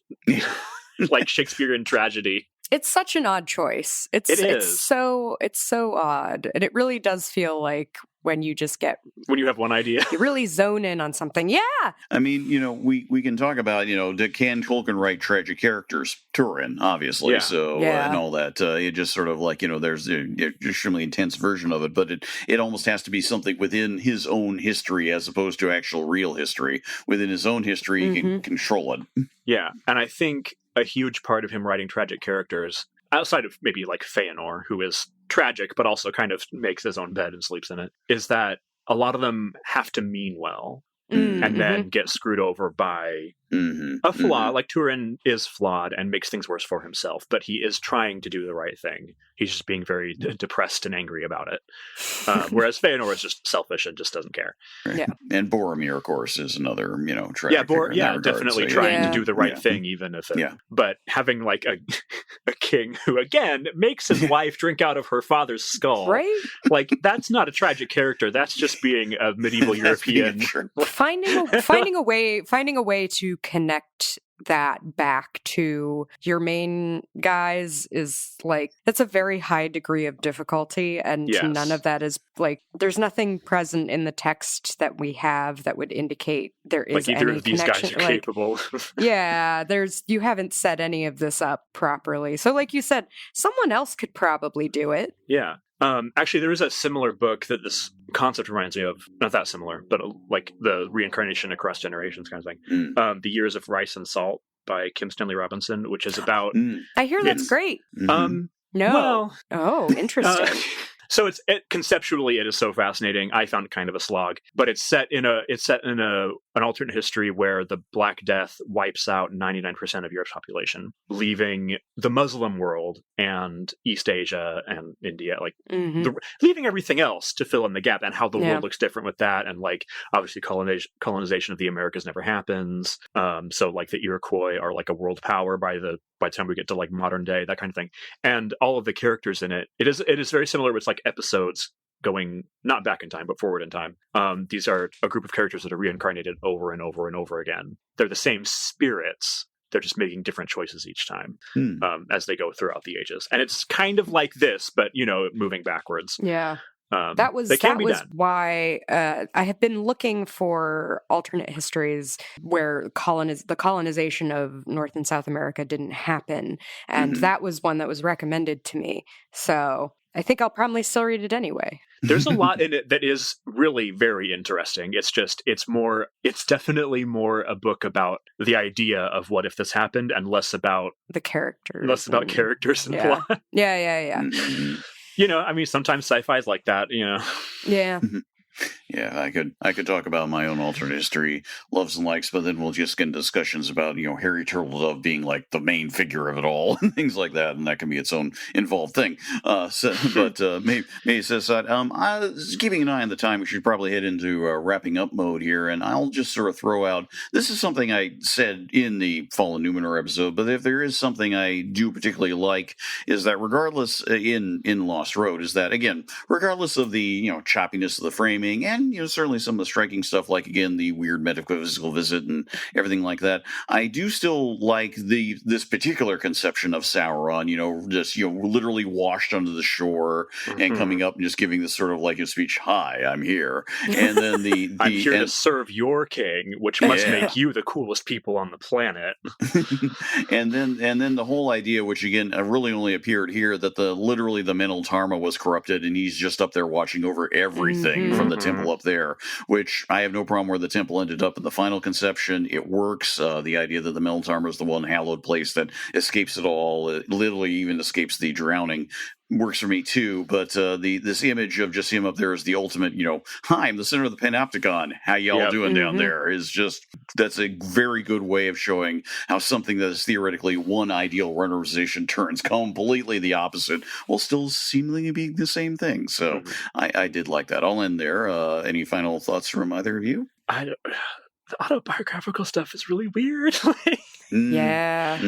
like Shakespearean tragedy. It's such an odd choice. It's so odd. And it really does feel like when you have one idea, you really zone in on something. Yeah. I mean, we can talk about, can Tolkien write tragic characters? Turin, obviously. Yeah. So, and all that. It just sort of like, there's an extremely intense version of it, but it almost has to be something within his own history as opposed to actual real history. Within his own history, he can control it. Yeah. And I think a huge part of him writing tragic characters, outside of maybe like Feanor, who is tragic but also kind of makes his own bed and sleeps in it, is that a lot of them have to mean well and then get screwed over by a flaw. Like Turin is flawed and makes things worse for himself, but he is trying to do the right thing. He's just being very depressed and angry about it. Whereas Feanor is just selfish and just doesn't care. Right. Yeah. And Boromir, of course, is another, tragic definitely trying to do the right thing, even if but having like a king who, again, makes his wife drink out of her father's skull. Right? Like, that's not a tragic character. That's just being a medieval European. Finding a way to connect that back to your main guys is like, that's a very high degree of difficulty, and none of that is like, there's nothing present in the text that we have that would indicate there is like either any of these connection. guys are capable. You haven't set any of this up properly. So like you said, someone else could probably do it. Yeah. Actually, there is a similar book that this concept reminds me of. Not that similar, but like the reincarnation across generations kind of thing. The Years of Rice and Salt by Kim Stanley Robinson, which is about... I hear that's great. No. Well, oh, interesting. So conceptually it is so fascinating. I found it kind of a slog, but it's set in an alternate history where the Black Death wipes out 99% of Europe's population, leaving the Muslim world and East Asia and India, like leaving everything else to fill in the gap, and how the world looks different with that. And like, obviously colonization of the Americas never happens. So like the Iroquois are like a world power by the time we get to like modern day, that kind of thing. And all of the characters in it is very similar. It's like episodes going not back in time but forward in time. These are a group of characters that are reincarnated over and over and over again. They're the same spirits, they're just making different choices each time as they go throughout the ages. And it's kind of like this, but moving backwards. That was why I have been looking for alternate histories where the colonization of North and South America didn't happen, and that was one that was recommended to me. So I think I'll probably still read it anyway. There's a lot in it that is really very interesting. It's definitely more a book about the idea of what if this happened, and less about the characters. Less about characters and plot. Yeah. I mean, sometimes sci-fi is like that, Yeah. Yeah, I could talk about my own alternate history loves and likes, but then we'll just get into discussions about Harry Turtledove being like the main figure of it all and things like that, and that can be its own involved thing. Maybe set aside. I was keeping an eye on the time. We should probably head into wrapping up mode here, and I'll just sort of throw out. This is something I said in the Fall of Númenor episode, but if there is something I do particularly like, is that regardless in Lost Road, is that again, regardless of the choppiness of the framing. And certainly some of the striking stuff, like again the weird metaphysical visit and everything like that. I do still like this particular conception of Sauron. Just literally washed onto the shore and coming up and just giving this sort of like a speech. Hi, I'm here, and then I'm here to serve your king, which must make you the coolest people on the planet. and then the whole idea, which again really only appeared here, that literally the mental Tarma was corrupted, and he's just up there watching over everything from the temple temple up there, which I have no problem where the temple ended up in the final conception. It works. The idea that the Melnitar is the one hallowed place that escapes it all, it literally even escapes the drowning, works for me too. But this image of just him up there as the ultimate, hi, I'm the center of the panopticon. How y'all doing down there? Is just, that's a very good way of showing how something that is theoretically one ideal runnerization turns completely the opposite while still seemingly being the same thing. So I did like that. I'll end there. Any final thoughts from either of you? The autobiographical stuff is really weird. Yeah.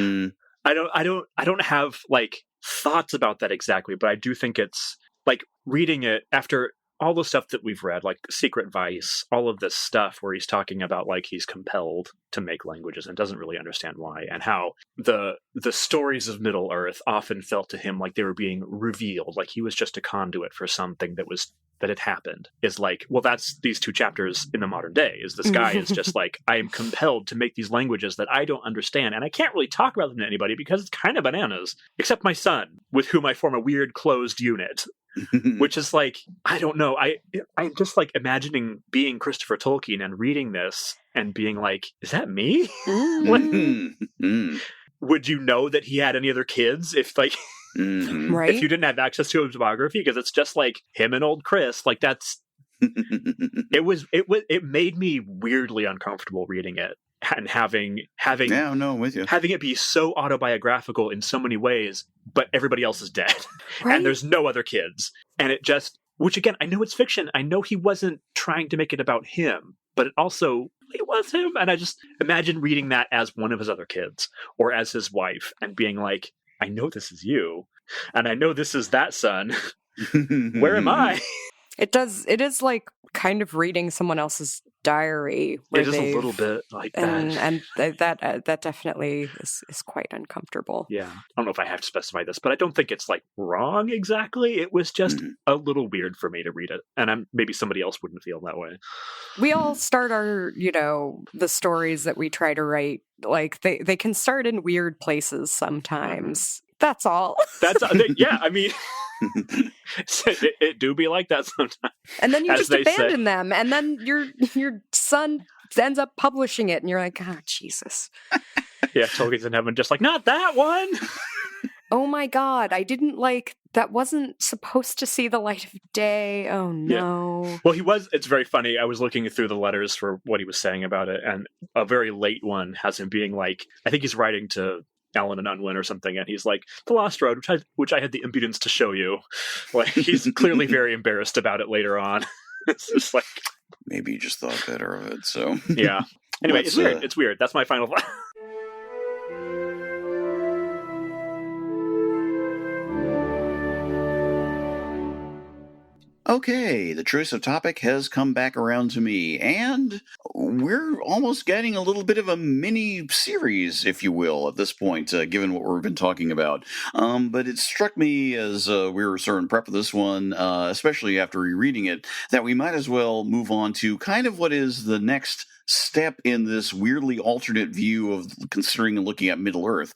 I don't have thoughts about that exactly, but I do think it's reading it after all the stuff that we've read, like Secret Vice, all of this stuff where he's talking about he's compelled to make languages and doesn't really understand why, and how the stories of Middle Earth often felt to him like they were being revealed, like he was just a conduit for something that had happened. Is that's these 2 chapters in the modern day. Is this guy is just I am compelled to make these languages that I don't understand, and I can't really talk about them to anybody because it's kind of bananas, except my son, with whom I form a weird closed unit. Which is I don't know. I'm just imagining being Christopher Tolkien and reading this and being is that me? Would you know that he had any other kids if right? if you didn't have access to his biography? Because it's just him and old Chris. That's it made me weirdly uncomfortable reading it. And having I'm with you. Having it be so autobiographical in so many ways, but everybody else is dead, right? And there's no other kids, and it just, which again, I know it's fiction. I know he wasn't trying to make it about him, but it also it was him, and I just imagine reading that as one of his other kids or as his wife, and being I know this is you, and I know this is that son. Where am I? It is kind of reading someone else's diary. It is a little bit like that. And that definitely is quite uncomfortable. Yeah. I don't know if I have to specify this, but I don't think it's wrong exactly. It was just a little weird for me to read it. And maybe somebody else wouldn't feel that way. We all start our, the stories that we try to write, they can start in weird places sometimes. That's all. Yeah, I mean... it do be like that sometimes, and then you just abandon them, and then your son ends up publishing it, and you're oh Jesus. Yeah, Tolkien's in heaven, just not that one. Oh my God, I didn't that wasn't supposed to see the light of day. Oh no. Yeah. Well, it's very funny. I was looking through the letters for what he was saying about it, and a very late one has him being I think he's writing to Alan and Unwin or something, and he's the Lost Road, which I had the impudence to show you. He's clearly very embarrassed about it later on. It's just maybe you just thought better of it. So yeah. Anyway, it's weird. It's weird. That's my final thought. Okay, the choice of topic has come back around to me, and we're almost getting a little bit of a mini series, if you will, at this point, given what we've been talking about. But it struck me as we were sort of in prep for this one, especially after rereading it, that we might as well move on to kind of what is the next step in this weirdly alternate view of considering and looking at Middle-earth,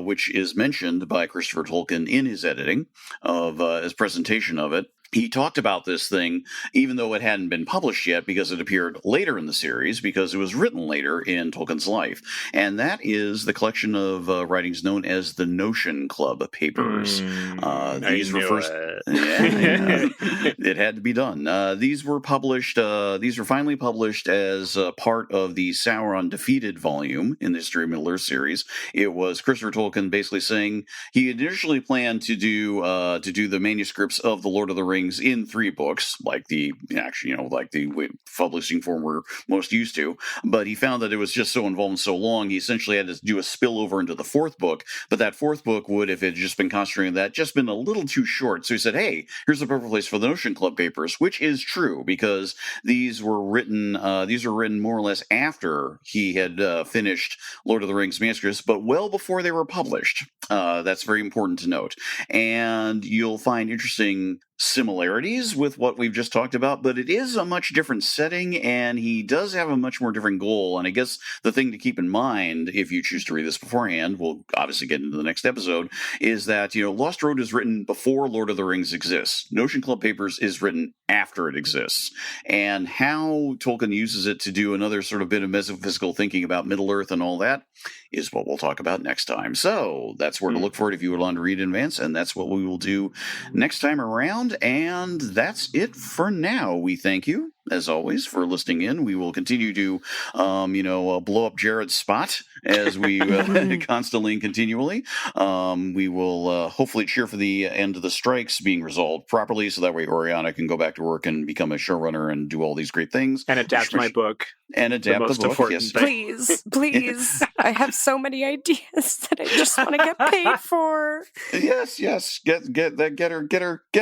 which is mentioned by Christopher Tolkien in his editing of his presentation of it. He talked about this thing, even though it hadn't been published yet, because it appeared later in the series, because it was written later in Tolkien's life. And that is the collection of writings known as the Notion Club Papers. These were first. It had to be done. These were published. These were finally published as part of the Sauron Defeated volume in the History of Middle-earth series. It was Christopher Tolkien basically saying he initially planned to do the manuscripts of the Lord of the Rings in 3 books, like the publishing form we're most used to. But he found that it was just so involved and so long, he essentially had to do a spillover into the 4th book. But that 4th book would, if it had just been concentrating on that, just been a little too short. So he said, hey, here's the perfect place for the Notion Club Papers, which is true, because these were written more or less after he had finished Lord of the Rings manuscripts, but well before they were published. That's very important to note. And you'll find interesting similarities with what we've just talked about, but it is a much different setting, and he does have a much more different goal. And I guess the thing to keep in mind, if you choose to read this beforehand, we'll obviously get into the next episode, is that, Lost Road is written before Lord of the Rings exists. Notion Club Papers is written after it exists. And how Tolkien uses it to do another sort of bit of metaphysical thinking about Middle-earth and all that is what we'll talk about next time. So that's where to look for it if you would want to read in advance, and that's what we will do next time around. And that's it for now. We thank you, as always, for listening in. We will continue to, blow up Jared's spot as we constantly and continually. We will hopefully cheer for the end of the strikes being resolved properly, so that way Oriana can go back to work and become a showrunner and do all these great things. And adapt my book. And adapt the book, yes. Please. I have so many ideas that I just want to get paid for. Yes. Get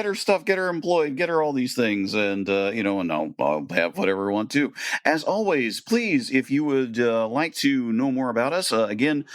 her stuff, get her employed, get her all these things, and and I'll have whatever I want to. As always, please, if you would like to know more about us, again,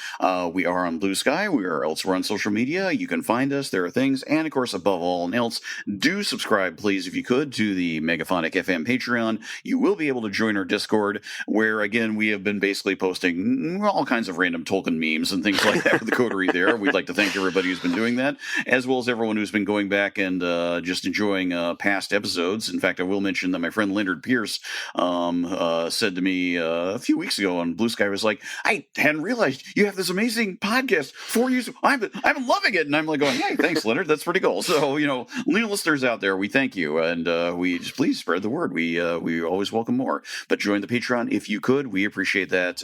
we are on Blue Sky. We are elsewhere on social media. You can find us. There are things, and of course, above all else, do subscribe, please, if you could, to the Megaphonic FM Patreon. You will be able to join our Discord, where, again, we have been basically posting all kinds of random Tolkien memes and things like that with the coterie there. We'd like to thank everybody who's been doing that, as well as everyone who's been going back and just enjoying past episodes. In fact, I will mention that my friend Leonard Pierce said to me a few weeks ago on Blue Sky, was like, I hadn't realized you have this amazing podcast. 4 years, I've been loving it. And I'm like going, hey, thanks, Leonard. That's pretty cool. So, new listeners out there, we thank you. And we just please spread the word. We always welcome more. But join the Patreon if you could. We appreciate that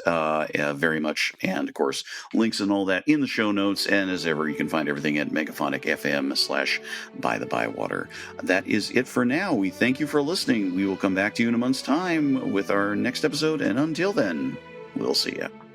very much. And of course, links and all that in the show notes. And as ever, you can find everything at megaphonic.fm/By-The-Bywater. That is it for now. We thank you for listening. We will come back to you in a month's time with our next episode. And until then, we'll see you.